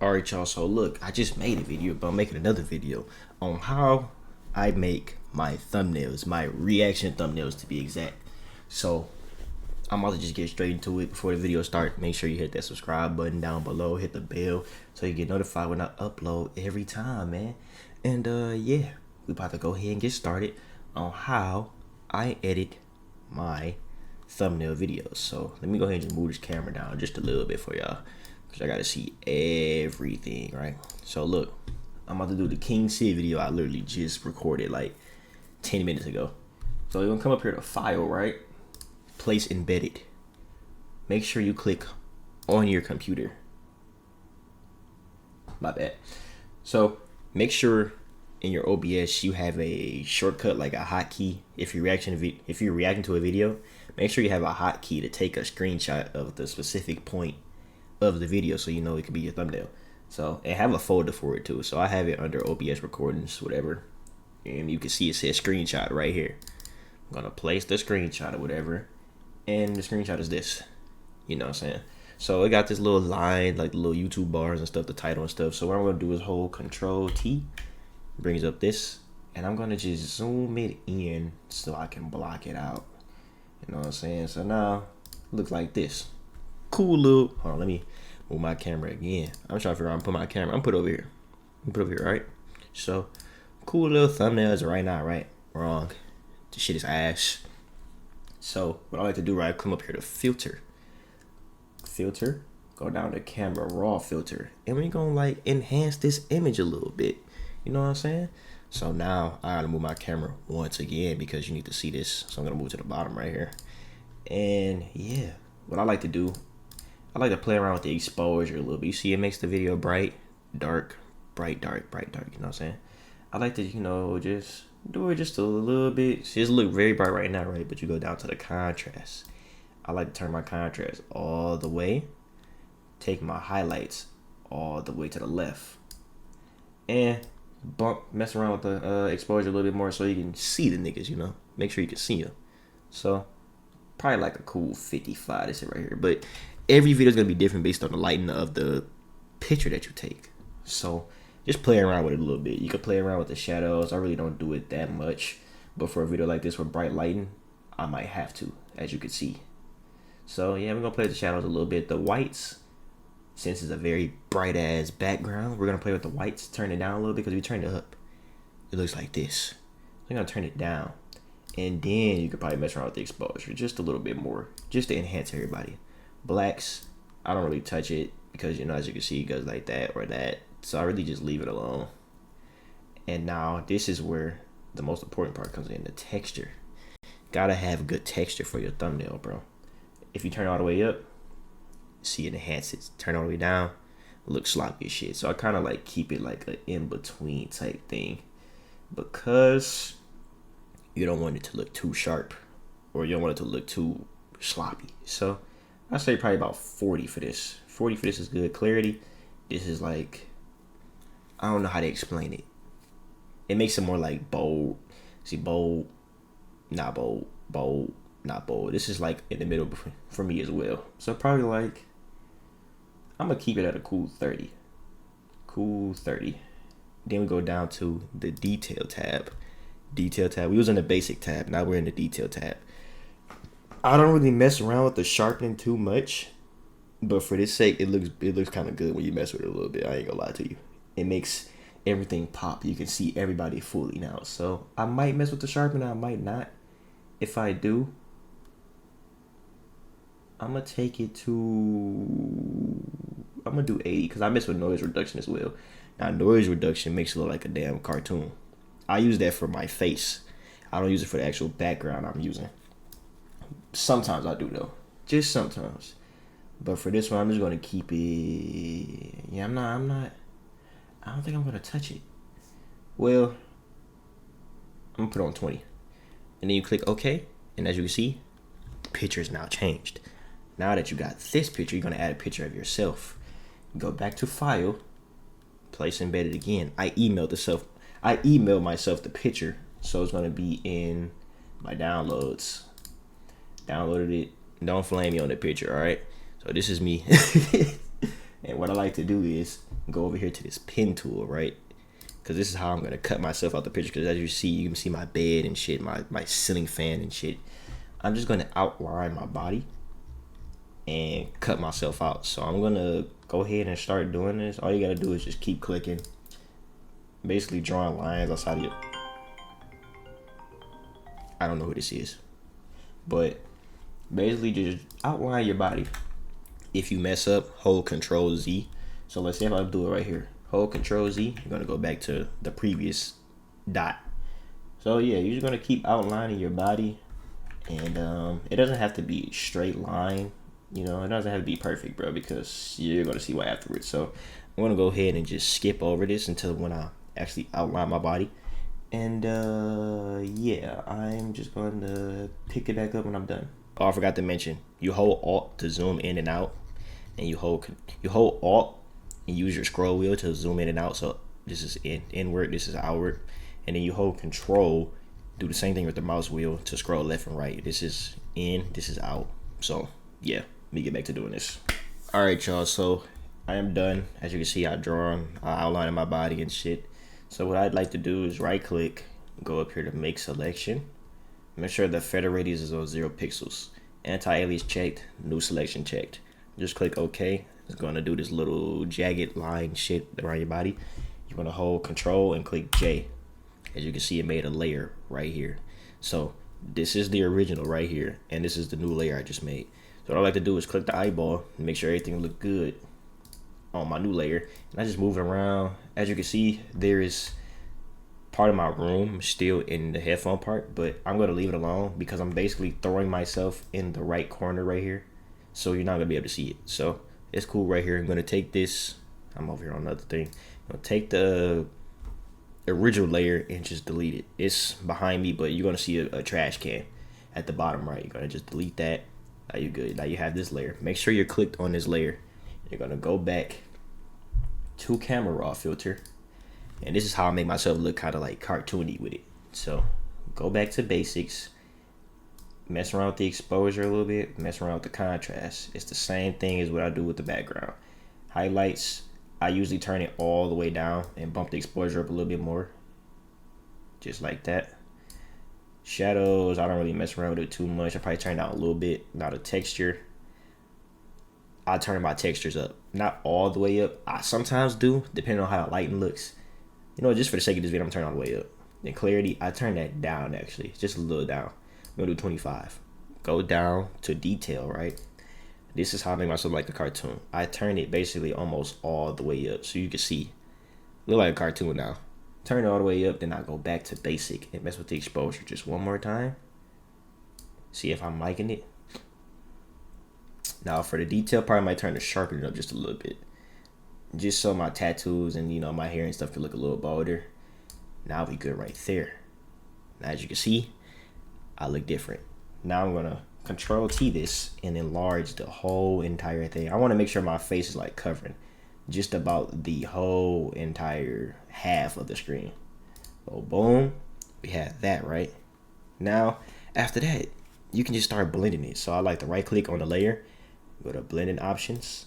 Alright y'all, so look, I just made a video, but I'm making another video on how I make my thumbnails, my reaction thumbnails to be exact. So I'm about to just get straight into it. Before the video starts, make sure you hit that subscribe button down below, hit the bell so you get notified when I upload every time, man. And yeah, we about to go ahead and get started on how I edit my thumbnail videos. So let me go ahead and just move this camera down just a little bit for y'all, because I gotta see everything, right? So look, I'm about to do the King Sid video I literally just recorded like 10 minutes ago. So you're gonna come up here to file, right? Place embedded. Make sure you click on your computer. My bad. So make sure in your OBS you have a shortcut, like a hotkey. If you're reacting to a video, make sure you have a hotkey to take a screenshot of the specific point of the video, so you know it could be your thumbnail. So, and have a folder for it too. So I have it under OBS recordings, whatever, and you can see it says screenshot right here. I'm gonna place the screenshot or whatever, and the screenshot is this. You know what I'm saying? So it got this little line, like the little YouTube bars and stuff, the title and stuff. So what I'm gonna do is hold Control T, brings up this, and I'm gonna just zoom it in so I can block it out. You know what I'm saying? So now it looks like this. Cool little, hold on, let me move my camera again. I'm trying to figure out how to put my camera. I'm put over here. Right? So cool little thumbnails right now, right? Wrong. This shit is ass. So what I like to do, right, come up here to filter, go down to camera raw filter, and we're gonna like enhance this image a little bit. You know what I'm saying? So now I gotta move my camera once again because you need to see this. So I'm gonna move to the bottom right here. And yeah, what I like to do, I like to play around with the exposure a little bit. You see, it makes the video bright, dark, bright, dark, bright, dark. You know what I'm saying? I like to, you know, just do it just a little bit. See, it look very bright right now, right? But you go down to the contrast. I like to turn my contrast all the way, take my highlights all the way to the left, and mess around with the exposure a little bit more so you can see the niggas, you know? Make sure you can see them. So probably like a cool 55, this is right here. But every video is going to be different based on the lighting of the picture that you take. So just play around with it a little bit. You can play around with the shadows. I really don't do it that much, but for a video like this with bright lighting, I might have to, as you can see. So yeah, we're going to play with the shadows a little bit. The whites, since it's a very bright ass background, we're going to play with the whites, turn it down a little bit, because if you turn it up, it looks like this. I'm going to turn it down, and then you could probably mess around with the exposure just a little bit more, just to enhance everybody. Blacks, I don't really touch it because, you know, as you can see, it goes like that or that. So I really just leave it alone. And now this is where the most important part comes in, the texture. Gotta have good texture for your thumbnail, bro. If you turn it all the way up, see, it enhances. Turn it all the way down, looks sloppy as shit. So I kind of like keep it like an in-between type thing, because you don't want it to look too sharp, or you don't want it to look too sloppy. So I say probably about 40 for this. 40 for this is good clarity. This is like, I don't know how to explain it. It makes it more like bold. See, bold, not bold, bold, not bold. This is like in the middle for me as well. So probably like, I'm gonna keep it at a cool 30. Cool 30. Then we go down to the detail tab. Detail tab. We was in the basic tab. Now we're in the detail tab. I don't really mess around with the sharpening too much, but for this sake, it looks kind of good when you mess with it a little bit. I ain't gonna lie to you. It makes everything pop. You can see everybody fully now. So I might mess with the sharpening, I might not. If I do, I'm gonna take it to, I'm gonna do 80, because I mess with noise reduction as well. Now noise reduction makes it look like a damn cartoon. I use that for my face. I don't use it for the actual background I'm using. Sometimes I do though, just sometimes. But for this one, I'm just gonna keep it. Yeah, I'm not. I don't think I'm gonna touch it. Well, I'm gonna put it on 20, and then you click OK, and as you can see, the picture is now changed. Now that you got this picture, you're gonna add a picture of yourself. Go back to File, Place Embedded again. I emailed myself the picture, so it's gonna be in my downloads. Downloaded it. Don't flame me on the picture, all right? So this is me. And what I like to do is go over here to this pen tool, right? Because this is how I'm gonna cut myself out the picture. Because as you see, you can see my bed and shit, my ceiling fan and shit. I'm just gonna outline my body and cut myself out. So I'm gonna go ahead and start doing this. All you gotta do is just keep clicking, basically drawing lines outside of your. I don't know who this is, but basically just outline your body. If you mess up, hold Control Z. So let's say if I do it right here, hold Control Z. You're gonna go back to the previous dot. So yeah, you're just gonna keep outlining your body, and it doesn't have to be straight line. You know, it doesn't have to be perfect, bro, because you're gonna see why afterwards. So I'm gonna go ahead and just skip over this until when I actually outline my body. And yeah, I'm just going to pick it back up when I'm done. Oh, I forgot to mention, you hold Alt to zoom in and out, and you hold Alt and use your scroll wheel to zoom in and out. So this is inward, this is outward, and then you hold Control, do the same thing with the mouse wheel to scroll left and right. This is in, this is out. So yeah, let me get back to doing this. All right, y'all. So I am done. As you can see, I outlining my body and shit. So what I'd like to do is right click, go up here to make selection. Make sure the feather radius is on 0 pixels. Anti-alias checked, new selection checked. Just click OK. It's gonna do this little jagged line shit around your body. You're gonna hold Control and click J. As you can see, it made a layer right here. So this is the original right here, and this is the new layer I just made. So what I like to do is click the eyeball and make sure everything look good on my new layer, and I just move it around. As you can see, there is part of my room still in the headphone part, but I'm going to leave it alone because I'm basically throwing myself in the right corner right here, so you're not going to be able to see it. So it's cool right here. I'm going to take this, I'm over here on another thing, I'm going to take the original layer and just delete it. It's behind me, but you're going to see a trash can at the bottom right. You're going to just delete that. Now you're good. Now you have this layer. Make sure you're clicked on this layer. You're going to go back to camera raw filter, and this is how I make myself look kind of like cartoony with it. So go back to basics, mess around with the exposure a little bit, mess around with the contrast. It's the same thing as what I do with the background. Highlights, I usually turn it all the way down and bump the exposure up a little bit more, just like that. Shadows, I don't really mess around with it too much. I probably turn it down a little bit. Now the texture, I turn my textures up, not all the way up. I sometimes do, depending on how the lighting looks. You know, just for the sake of this video, I'm turning all the way up. Then clarity, I turn that down actually, just a little down. I'm gonna do 25. Go down to detail, right? This is how I make myself like a cartoon. I turn it basically almost all the way up, so you can see, look like a cartoon now. Turn it all the way up, then I go back to basic and mess with the exposure just one more time. See if I'm liking it. Now for the detail part, I might turn the sharpening up just a little bit, just so my tattoos and, you know, my hair and stuff can look a little bolder. Now we good right there. Now as you can see, I look different. Now I'm gonna Control T this and enlarge the whole entire thing. I want to make sure my face is like covering just about the whole entire half of the screen. So boom, we have that right. Now after that, you can just start blending it. So I like to right click on the layer, go to blending options,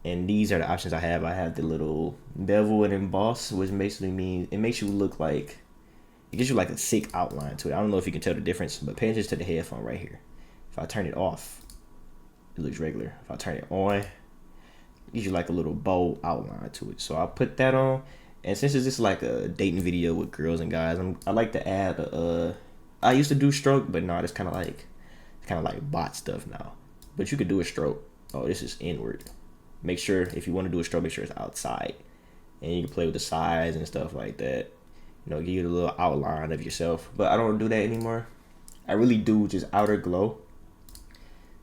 and these are the options I have. I have the little bevel and emboss, which basically means it makes you look like, it gives you like a thick outline to it. I don't know if you can tell the difference, but pay attention to the headphone right here. If I turn it off, it looks regular. If I turn it on, it gives you like a little bold outline to it. So I'll put that on, and since this is like a dating video with girls and guys, I like to add I used to do stroke, but no, it's kind of like bot stuff now. But you could do a stroke. Oh, this is inward. Make sure, if you want to do a stroke, make sure it's outside, and you can play with the size and stuff like that. You know, give you a little outline of yourself. But I don't do that anymore. I really do just outer glow,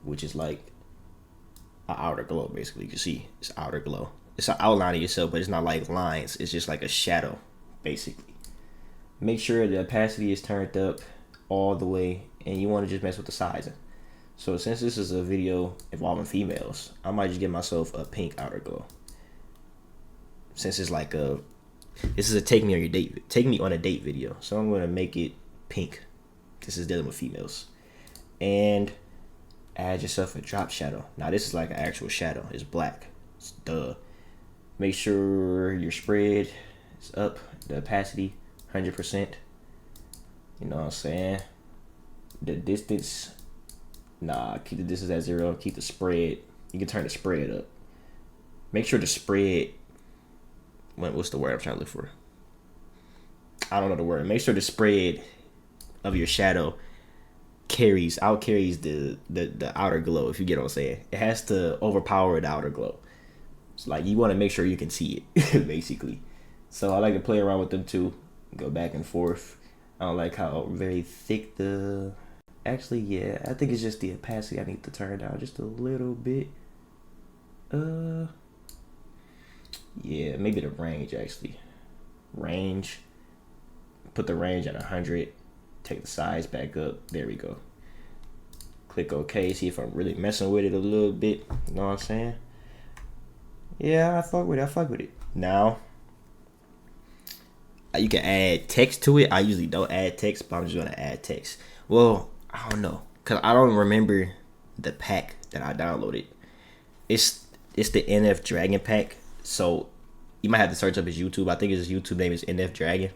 which is like an outer glow basically. You can see it's outer glow. It's an outline of yourself, but it's not like lines. It's just like a shadow basically. Make sure the opacity is turned up all the way, and you want to just mess with the sizing. So since this is a video involving females, I might just give myself a pink outer glow. Since it's like this is a take me on a date video, so I'm gonna make it pink. This is dealing with females. And add yourself a drop shadow. Now this is like an actual shadow. It's black. Duh. Make sure your spread is up, the opacity 100%. You know what I'm saying? The distance, nah, keep the distance at 0. Keep the spread. You can turn the spread up. Make sure the spread, what's the word I'm trying to look for? I don't know the word. Make sure the spread of your shadow out carries the outer glow, if you get what I'm saying. It has to overpower the outer glow. It's like you want to make sure you can see it, basically. So I like to play around with them too. Go back and forth. I don't like how very thick the... Actually, yeah, I think it's just the opacity I need to turn down just a little bit. Yeah, maybe the range, actually. Range. Put the range at 100. Take the size back up. There we go. Click OK. See if I'm really messing with it a little bit. You know what I'm saying? Yeah, I fuck with it. Now, you can add text to it. I usually don't add text, but I'm just gonna add text. Well, I don't know, cause I don't remember the pack that I downloaded. It's the NF Dragon pack. So you might have to search up his YouTube. I think his YouTube name is NF Dragon.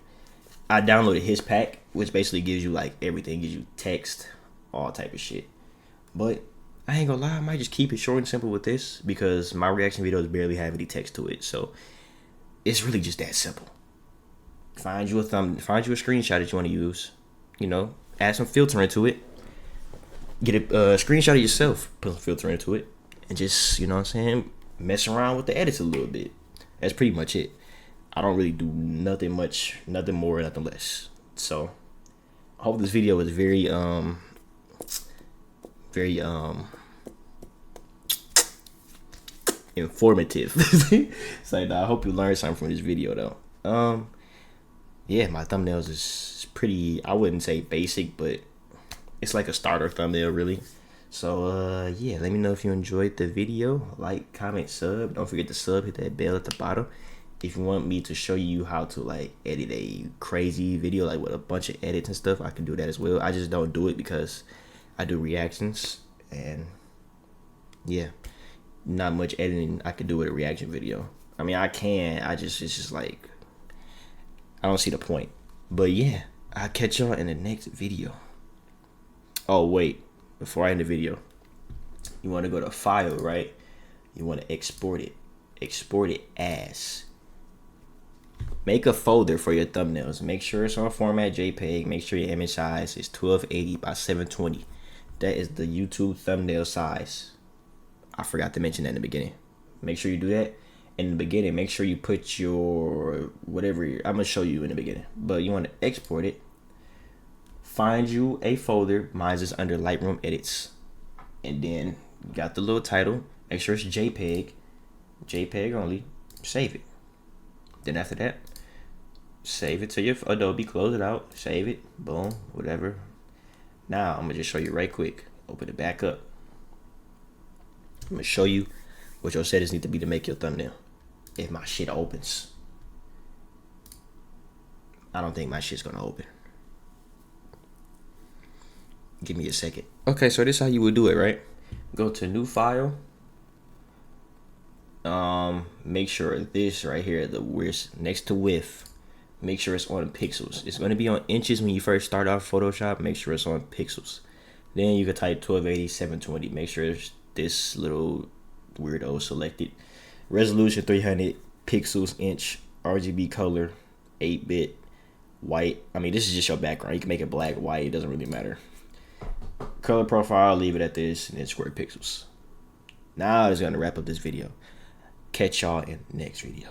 I downloaded his pack, which basically gives you like everything. Gives you text, all type of shit. But I ain't gonna lie, I might just keep it short and simple with this because my reaction videos barely have any text to it. So it's really just that simple. Find you a screenshot that you want to use. You know, add some filter into it. Get a screenshot of yourself, put some filter into it, and just, you know what I'm saying, mess around with the edits a little bit. That's pretty much it. I don't really do nothing much, nothing more, nothing less. So I hope this video was very informative. It's like, I hope you learned something from this video though. Yeah, my thumbnails is pretty, I wouldn't say basic, but it's like a starter thumbnail really. So yeah, let me know if you enjoyed the video. Like, comment, sub. Don't forget to sub, hit that bell at the bottom. If you want me to show you how to like edit a crazy video, like with a bunch of edits and stuff, I can do that as well. I just don't do it because I do reactions, and yeah, not much editing I can do with a reaction video. I mean, I can, it's just like, I don't see the point. But yeah, I'll catch y'all in the next video. Oh wait, before I end the video, you want to go to file, right? You want to export it. Export it as. Make a folder for your thumbnails. Make sure it's on format JPEG. Make sure your image size is 1280 by 720. That is the YouTube thumbnail size. I forgot to mention that in the beginning. Make sure you do that in the beginning. Make sure you put your whatever. I'm gonna show you in the beginning, but you want to export it. Find you a folder. Mine's is under Lightroom edits, and then you got the little title. Make sure it's JPEG only. Save it. Then after that, save it to your Adobe, close it out, save it, boom, whatever. Now I'm gonna just show you right quick. Open it back up. I'm gonna show you what your settings need to be to make your thumbnail. If my shit opens. I don't think my shit's gonna open. Give me a second. Okay, so this is how you would do it, right? Go to new file. Make sure this right here, next to width, make sure it's on pixels. It's going to be on inches when you first start off Photoshop. Make sure it's on pixels. Then you can type 1280 720. Make sure it's this little weirdo selected. Resolution 300 pixels inch, RGB color 8-bit, white. I mean, this is just your background. You can make it black, white, it doesn't really matter. Color profile, leave it at this, and then square pixels. Now it's going to wrap up this video. Catch y'all in the next video.